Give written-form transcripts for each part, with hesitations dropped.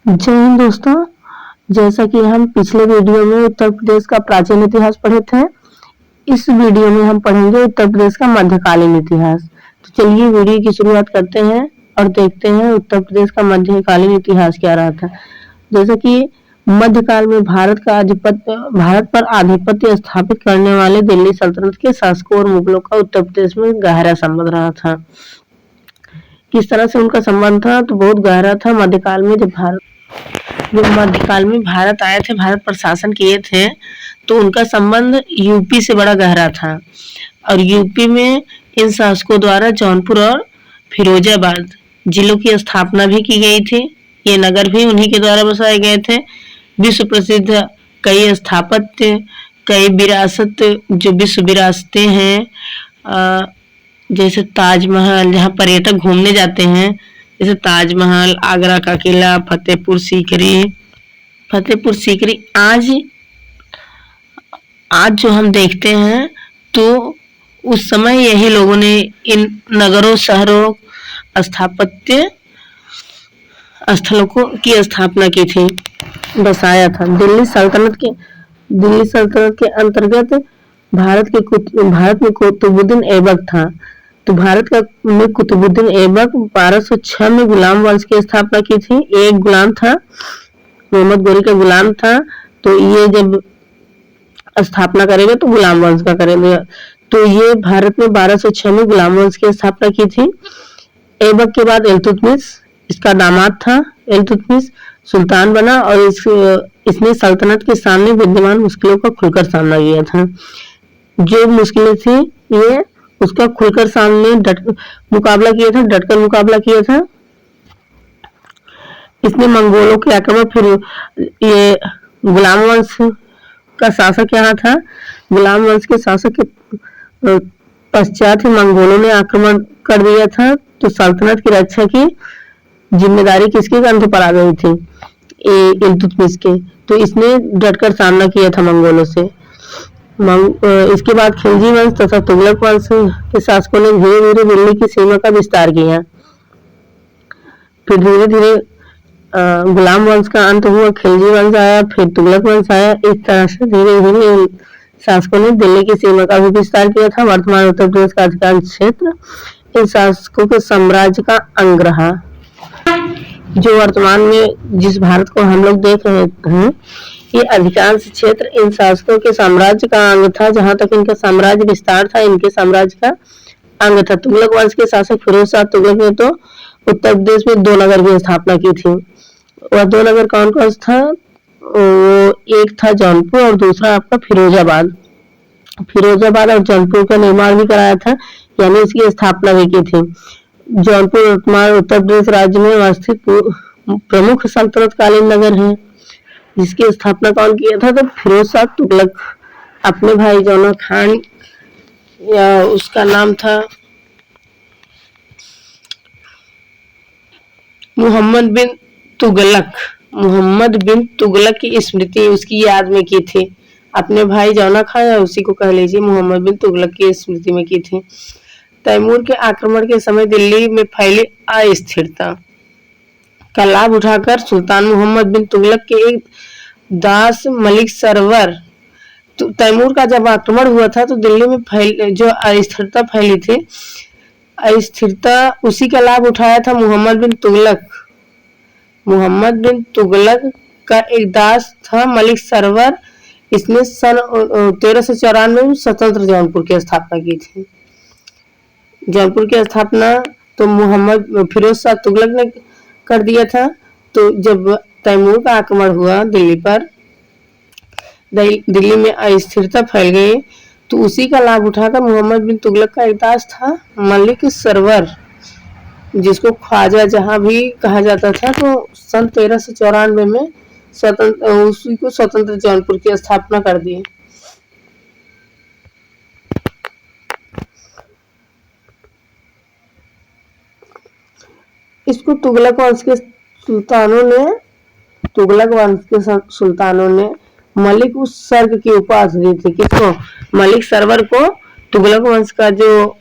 जय हिंद दोस्तों। जैसा कि हम पिछले वीडियो में उत्तर प्रदेश का प्राचीन इतिहास पढ़े थे, इस वीडियो में हम पढ़ेंगे उत्तर प्रदेश का मध्यकालीन इतिहास। तो चलिए वीडियो की शुरुआत करते हैं और देखते हैं उत्तर प्रदेश का मध्यकालीन इतिहास क्या रहा था। जैसा कि मध्यकाल में भारत पर आधिपत्य स्थापित करने वाले दिल्ली सल्तनत के शासकों और मुगलों का उत्तर प्रदेश में गहरा संबंध रहा था। किस तरह से उनका संबंध था? तो बहुत गहरा था। मध्यकाल में भारत आए थे, भारत पर शासन किए थे, तो उनका संबंध यूपी से बड़ा गहरा था। और यूपी में इन शासकों द्वारा जौनपुर और फिरोजाबाद जिलों की स्थापना भी की गई थी। ये नगर भी उन्हीं के द्वारा बसाए गए थे। विश्व प्रसिद्ध कई स्थापत्य, कई विरासत जो विश्व विरासतें हैं, जैसे ताजमहल, जहाँ पर्यटक घूमने जाते हैं, जैसे ताजमहल, आगरा का किला, फतेहपुर सीकरी आज जो हम देखते हैं, तो उस समय यही लोगों ने इन नगरों, शहरों, स्थापत्य स्थलों की स्थापना की थी, बसाया था। दिल्ली सल्तनत के अंतर्गत भारत में कुतुबुद्दीन ऐबक था। तो भारत में कुतुबुद्दीन ऐबक 1206 में गुलाम वंश की स्थापना की थी। एक गुलाम था, मोहम्मद गोरी का गुलाम था। तो ये जब स्थापना करेगा तो गुलाम वंश का करेगा। तो ये भारत में 1206 में गुलाम वंश की स्थापना की थी। ऐबक के बाद इल्तुतमिश इसका दामाद था। इल्तुतमिश सुल्तान बना और इसने सल्तनत के सामने विद्यमान मुश्किलों का खुलकर सामना किया था। जो मुश्किलें थी, ये उसका खुलकर सामने डटकर मुकाबला किया था। इसने मंगोलों के आक्रमण, फिर ये गुलाम वंश का शासक यहाँ था। गुलाम वंश के शासक के पश्चात ही मंगोलों ने आक्रमण कर दिया था। तो सल्तनत की रक्षा की जिम्मेदारी किसके कंधे पर आ गई थी? इल्तुतमिश के। तो इसने डटकर सामना किया था मंगोलों से। इसके बाद खिलजी वंश तथा तुगलक वंश के शासकों ने धीरे धीरे दिल्ली की सीमा का विस्तार किया। फिर धीरे धीरे गुलाम वंश का अंत हुआ, खिलजी वंश आया, फिर तुगलक वंश आया। इस तरह से धीरे धीरे शासकों ने दिल्ली की सीमा का भी विस्तार किया था। वर्तमान उत्तर प्रदेश का अधिकांश क्षेत्र इन शासकों के साम्राज्य का अंग रहा। जो वर्तमान में जिस भारत को हम लोग देख रहे हैं, ये अधिकांश क्षेत्र इन शासकों के साम्राज्य का अंग था। जहां तक इनका साम्राज्य विस्तार था, इनके साम्राज्य का अंग था। तुगलक वंश के शासक फिरोज शाह तुगलक ने तो उत्तर प्रदेश में 2 नगर की स्थापना की थी। वह 2 नगर कौन कौन था? एक था जौनपुर और दूसरा आपका फिरोजाबाद और जौनपुर का निर्माण भी कराया था, यानी इसकी स्थापना भी की थी। जौनपुर वर्तमान उत्तर प्रदेश राज्य में अवस्थित प्रमुख सल्तनत कालीन नगर है, जिसकी स्थापना कौन किया था? तो फिरोज शाह तुगलक अपने भाई जौना खान, या उसका नाम था मोहम्मद बिन तुगलक की स्मृति उसकी याद में की थी। अपने भाई जौना खान, या उसी को कह लीजिए, मोहम्मद बिन तुगलक की स्मृति में की थी। तैमूर के आक्रमण के समय दिल्ली में फैली अस्थिरता का लाभ उठाकर सुल्तान मोहम्मद बिन तुगलक के एक दास मलिक सरवर, तो तैमूर का जब आक्रमण हुआ था, तो दिल्ली में जो अस्थिरता फैली थी, अस्थिरता उसी का लाभ उठाया था मोहम्मद बिन तुगलक का एक दास था मलिक सरवर। इसने सन 1394 में स्वतंत्र जौनपुर की स्थापना की थी। जौनपुर की स्थापना तो फिरोज शाह तुगलक ने कर दिया था। तो जब तैमूर का आक्रमण हुआ दिल्ली में अस्थिरता फैल गई, तो उसी का लाभ उठाकर मोहम्मद बिन तुगलक का एक दास था मलिक सरवर, जिसको ख्वाजा जहां भी कहा जाता था। तो सन 1394 में उसी को स्वतंत्र जौनपुर की स्थापना कर दी। इसको तुगलक वंश के सुल्तानों ने मलिक उस सर्ग की उपाधि दी थी। किसको? मलिक सरवर को तुगलक वंश का जो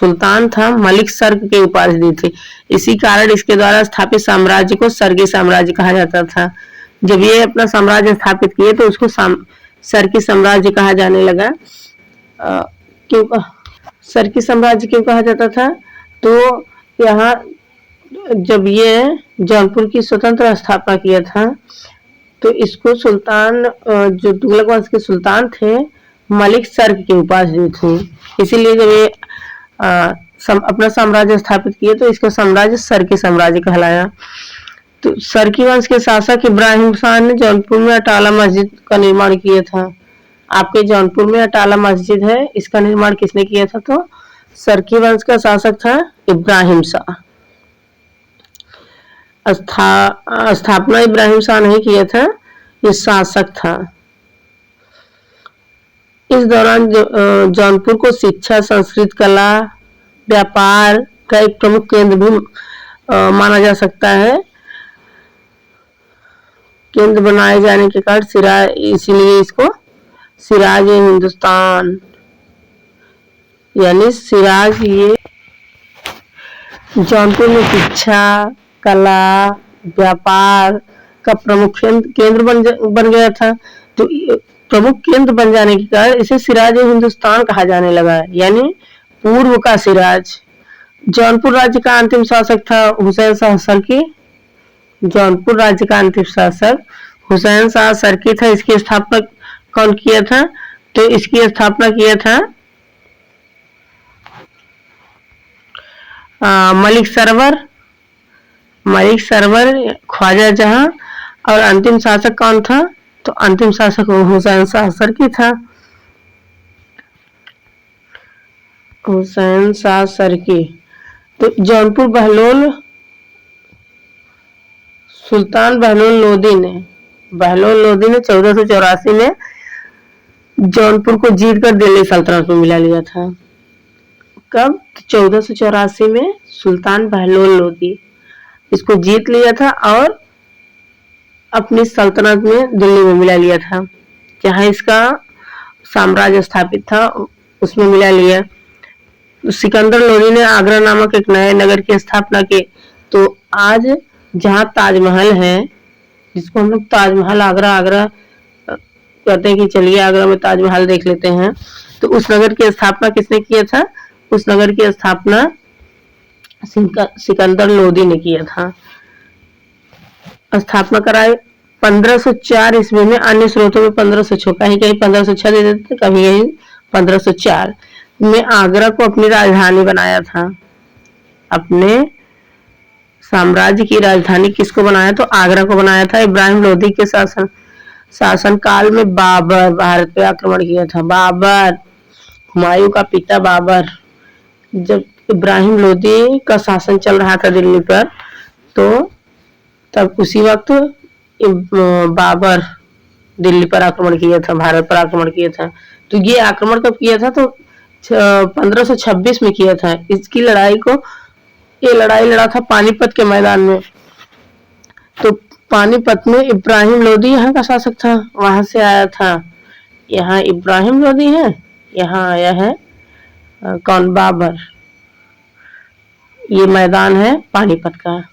सुल्तान था, मलिक सर्क की उपाधि दी थी। इसी कारण इसके द्वारा स्थापित साम्राज्य को सर्की साम्राज्य कहा जाता था। जब ये अपना साम्राज्य स्थापित किए तो उसको सर्की साम्राज्य कहा जाने लगा। क्यों सर्की साम्राज्य क्यों कहा जाता था? तो यहाँ जब ये जौनपुर की स्वतंत्र स्थापना किया था तो इसको सुल्तान जो तुगलक वंश के सुल्तान थे मलिक सर्क की उपाधि दी थी। इसीलिए जब ये अपना साम्राज्य स्थापित किए तो इसका साम्राज्य सर्की साम्राज्य कहलाया। तो सर्की वंश के शासक इब्राहिम शाह ने जौनपुर में अटाला मस्जिद का निर्माण किया था। आपके जौनपुर में अटाला मस्जिद है, इसका निर्माण किसने किया था? तो सर्की वंश का शासक था इब्राहिम शाह। स्थापना इब्राहिम शाह नहीं किया था, ये शासक था। इस दौरान जौनपुर को शिक्षा, संस्कृत, कला, व्यापार का एक प्रमुख केंद्र भी माना जा सकता है। केंद्र बनाए जाने के कारण सिराज, इसीलिए इसको सिराज हिंदुस्तान यानी सिराज, ये जौनपुर में शिक्षा, कला, व्यापार का प्रमुख केंद्र बन गया था। तो प्रमुख केंद्र बन जाने के कारण इसे सिराज हिंदुस्तान कहा जाने लगा, यानी पूर्व का सिराज। जौनपुर राज्य का अंतिम शासक था हुसैन शाह सर्की। जौनपुर राज्य का अंतिम शासक हुसैन शाह सर्की था। इसकी स्थापना कौन किया था? तो इसकी स्थापना किया था मलिक सरवर, ख्वाजा जहां। और अंतिम शासक कौन था? तो अंतिम शासक हुसैन शाह सर्की था। हुसैन शाह सर्की। तो जौनपुर बहलोल, सुल्तान बहलोल लोदी ने 1484 में जौनपुर को जीतकर दिल्ली सल्तनत में मिला लिया था। कब? 1484 में सुल्तान बहलोल लोदी इसको जीत लिया था और अपनी सल्तनत में दिल्ली में मिला लिया था। जहां इसका साम्राज्य स्थापित था उसमें मिला लिया। सिकंदर लोदी ने आगरा नामक एक नए नगर की स्थापना की। तो आज जहां ताजमहल है, जिसको हम लोग ताजमहल आगरा कहते हैं कि चलिए आगरा में ताजमहल देख लेते हैं, तो उस नगर की स्थापना किसने किया था? उस नगर की स्थापना सिकंदर लोदी ने किया था। स्थापना कराई 1504 ईस्वी में। अन्य स्रोतों में 1506, कहीं 1506 दे देते, कभी कहीं 1504 में आगरा को अपनी राजधानी बनाया था। अपने साम्राज्य की राजधानी किसको बनाया? तो आगरा को बनाया था। इब्राहिम लोदी के शासन काल में बाबर भारत पे आक्रमण किया था। बाबर, हुमायूं का पिता बाबर, जब इब्राहिम लोदी का शासन चल रहा था दिल्ली पर, तो तब उसी वक्त बाबर दिल्ली पर आक्रमण किया था, भारत पर आक्रमण किया था। तो ये आक्रमण कब किया था? तो 1526 में किया था। इसकी लड़ाई को ये लड़ाई लड़ा था पानीपत के मैदान में। तो पानीपत में इब्राहिम लोदी यहाँ का शासक था, वहां से आया था। यहाँ इब्राहिम लोदी है, यहाँ आया है कौन? बाबर। ये मैदान है पानीपत का।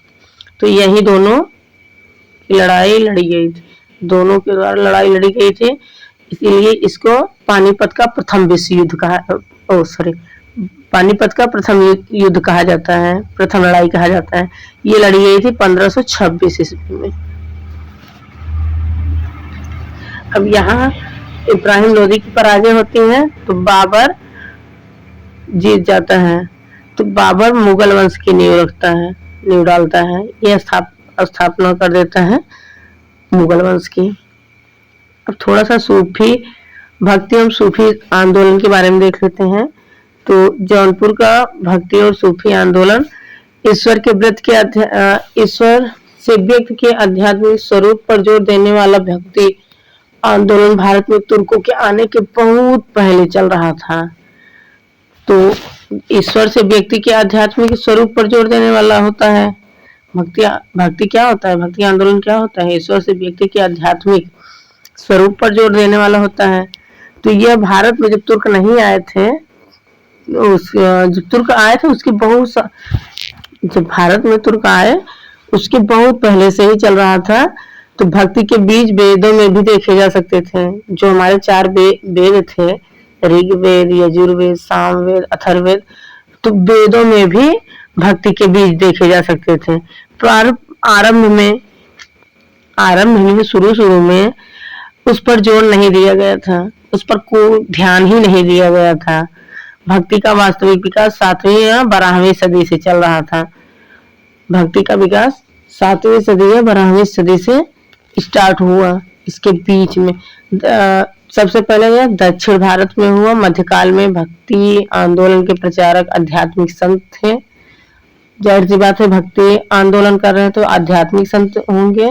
तो यही दोनों की लड़ाई लड़ी गई थी, दोनों के द्वारा लड़ाई लड़ी गई थी। इसीलिए इसको पानीपत का प्रथम विश्व युद्ध कहा, पानीपत का प्रथम युद्ध कहा जाता है, प्रथम लड़ाई कहा जाता है। ये लड़ी गई थी 1526 ईस्वी में। अब यहाँ इब्राहिम लोदी की पराजय होती है तो बाबर जीत जाता है। तो बाबर मुगल वंश की नींव डालता है। यह स्थापना कर देता है मुगल वंश की। अब थोड़ा सा सूफी भक्ति और सूफी आंदोलन के बारे में देख लेते हैं। तो जौनपुर का भक्ति और सूफी आंदोलन ईश्वर से व्यक्ति के आध्यात्मिक स्वरूप पर जोर देने वाला भक्ति आंदोलन भारत में तुर्कों के आने के बहुत पहले चल रहा था। तो ईश्वर से व्यक्ति के आध्यात्मिक स्वरूप पर जोर देने वाला होता है भक्ति क्या होता है? भक्ति आंदोलन क्या होता है? ईश्वर से व्यक्ति के आध्यात्मिक स्वरूप पर जोर देने वाला होता है। तो यह भारत में जब तुर्क नहीं आए थे, जब तुर्क आए थे उसके जब भारत में तुर्क आए उसके बहुत पहले से ही चल रहा था। तो भक्ति के बीज वेदों में भी देखे जा सकते थे। जो हमारे 4 वेद थे, ऋग्वेद, यजुर्वेद, सामवेद, अथर्ववेद, तो वेदों में भी भक्ति के बीज देखे जा सकते थे। आरंभ में शुरू में उस पर जोर नहीं दिया गया था, उस पर कोई ध्यान ही नहीं दिया गया था। भक्ति का वास्तविक विकास 7वीं या 12वीं सदी से चल रहा था। भक्ति का विकास 7वीं सदी या 12वीं सदी से स्टार्ट हुआ। इसके बीच में सबसे पहले यह दक्षिण भारत में हुआ। मध्यकाल में भक्ति आंदोलन के प्रचारक आध्यात्मिक संत थे। जाहिर सी बात है, भक्ति आंदोलन कर रहे हैं तो आध्यात्मिक संत होंगे।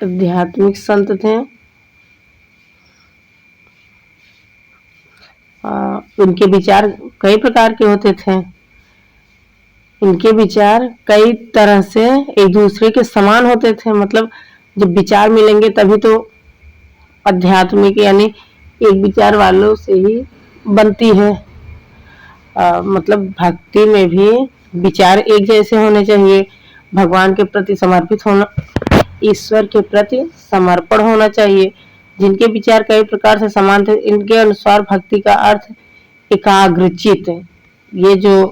आध्यात्मिक संत थे। उनके विचार कई प्रकार के होते थे। इनके विचार कई तरह से एक दूसरे के समान होते थे। मतलब जब विचार मिलेंगे तभी तो आध्यात्मिक यानी एक विचार वालों से ही बनती है। मतलब भक्ति में भी विचार एक जैसे होने चाहिए। भगवान के प्रति समर्पित होना, ईश्वर के प्रति समर्पण होना चाहिए। जिनके विचार कई प्रकार से समान थे, इनके अनुसार भक्ति का अर्थ एकाग्रचित, ये जो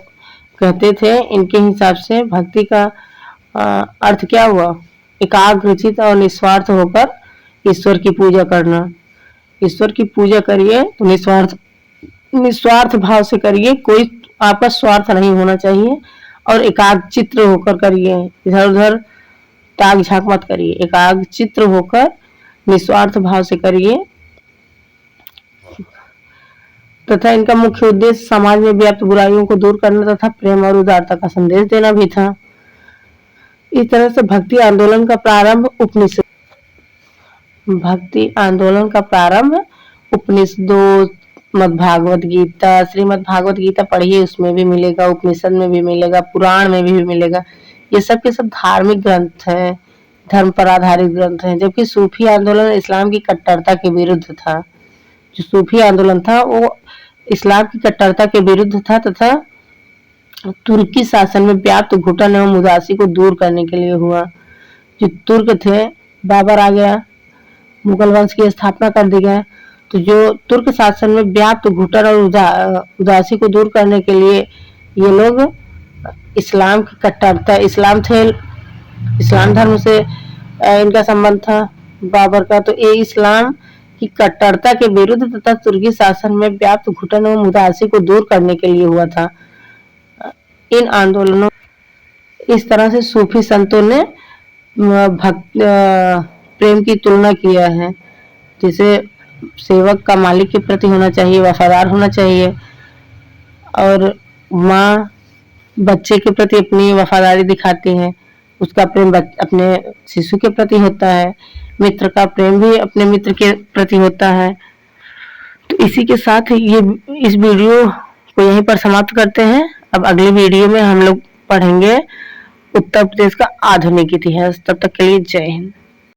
कहते थे, इनके हिसाब से भक्ति का अर्थ क्या हुआ? एकाग्रचित और निस्वार्थ होकर ईश्वर की पूजा करना। ईश्वर की पूजा करिए तो निस्वार्थ भाव से करिए, कोई आपका स्वार्थ नहीं होना चाहिए, और एकाग्रचित्त होकर करिए, इधर उधर ताक झांक मत करिए। एकाग्रचित्त होकर निस्वार्थ भाव से करिए। तथा इनका मुख्य उद्देश्य समाज में व्याप्त बुराइयों को दूर करना तथा प्रेम और उदारता का संदेश देना भी था। इस तरह से भक्ति आंदोलन का प्रारंभ उपनिषदों, मद्भागवत गीता, श्रीमद् भागवत गीता पढ़िए, उसमें भी मिलेगा, उपनिषद में भी मिलेगा, पुराण में भी मिलेगा। ये सब के सब धार्मिक ग्रंथ हैं, धर्म पर आधारित ग्रंथ हैं। जबकि सूफी आंदोलन इस्लाम की कट्टरता के विरुद्ध था। जो सूफी आंदोलन था वो इस्लाम की कट्टरता के विरुद्ध था तथा तुर्की शासन में व्याप्त घुटन एवं उदासी को दूर करने के लिए हुआ। जो तुर्क थे, बाबर आ गया, मुगल वंश की स्थापना कर दी गई, तो जो तुर्क शासन में व्याप्त घुटन और उदासी को दूर करने के लिए ये लोग इस्लाम की कट्टरता, इस्लाम धर्म से इनका संबंध था बाबर का, तो ये इस्लाम की कट्टरता के विरुद्ध तथा तुर्की शासन में व्याप्त घुटन एवं उदासी को दूर करने के लिए हुआ था। इन आंदोलनों, इस तरह से सूफी संतों ने प्रेम की तुलना किया है। जैसे सेवक का मालिक के प्रति होना चाहिए, वफादार होना चाहिए, और माँ बच्चे के प्रति अपनी वफादारी दिखाती है, उसका प्रेम अपने शिशु के प्रति होता है। मित्र का प्रेम भी अपने मित्र के प्रति होता है। तो इसी के साथ इस वीडियो को यहीं पर समाप्त करते हैं। अब अगले वीडियो में हम लोग पढ़ेंगे उत्तर प्रदेश का आधुनिक इतिहास। तब तक के लिए जय हिंद।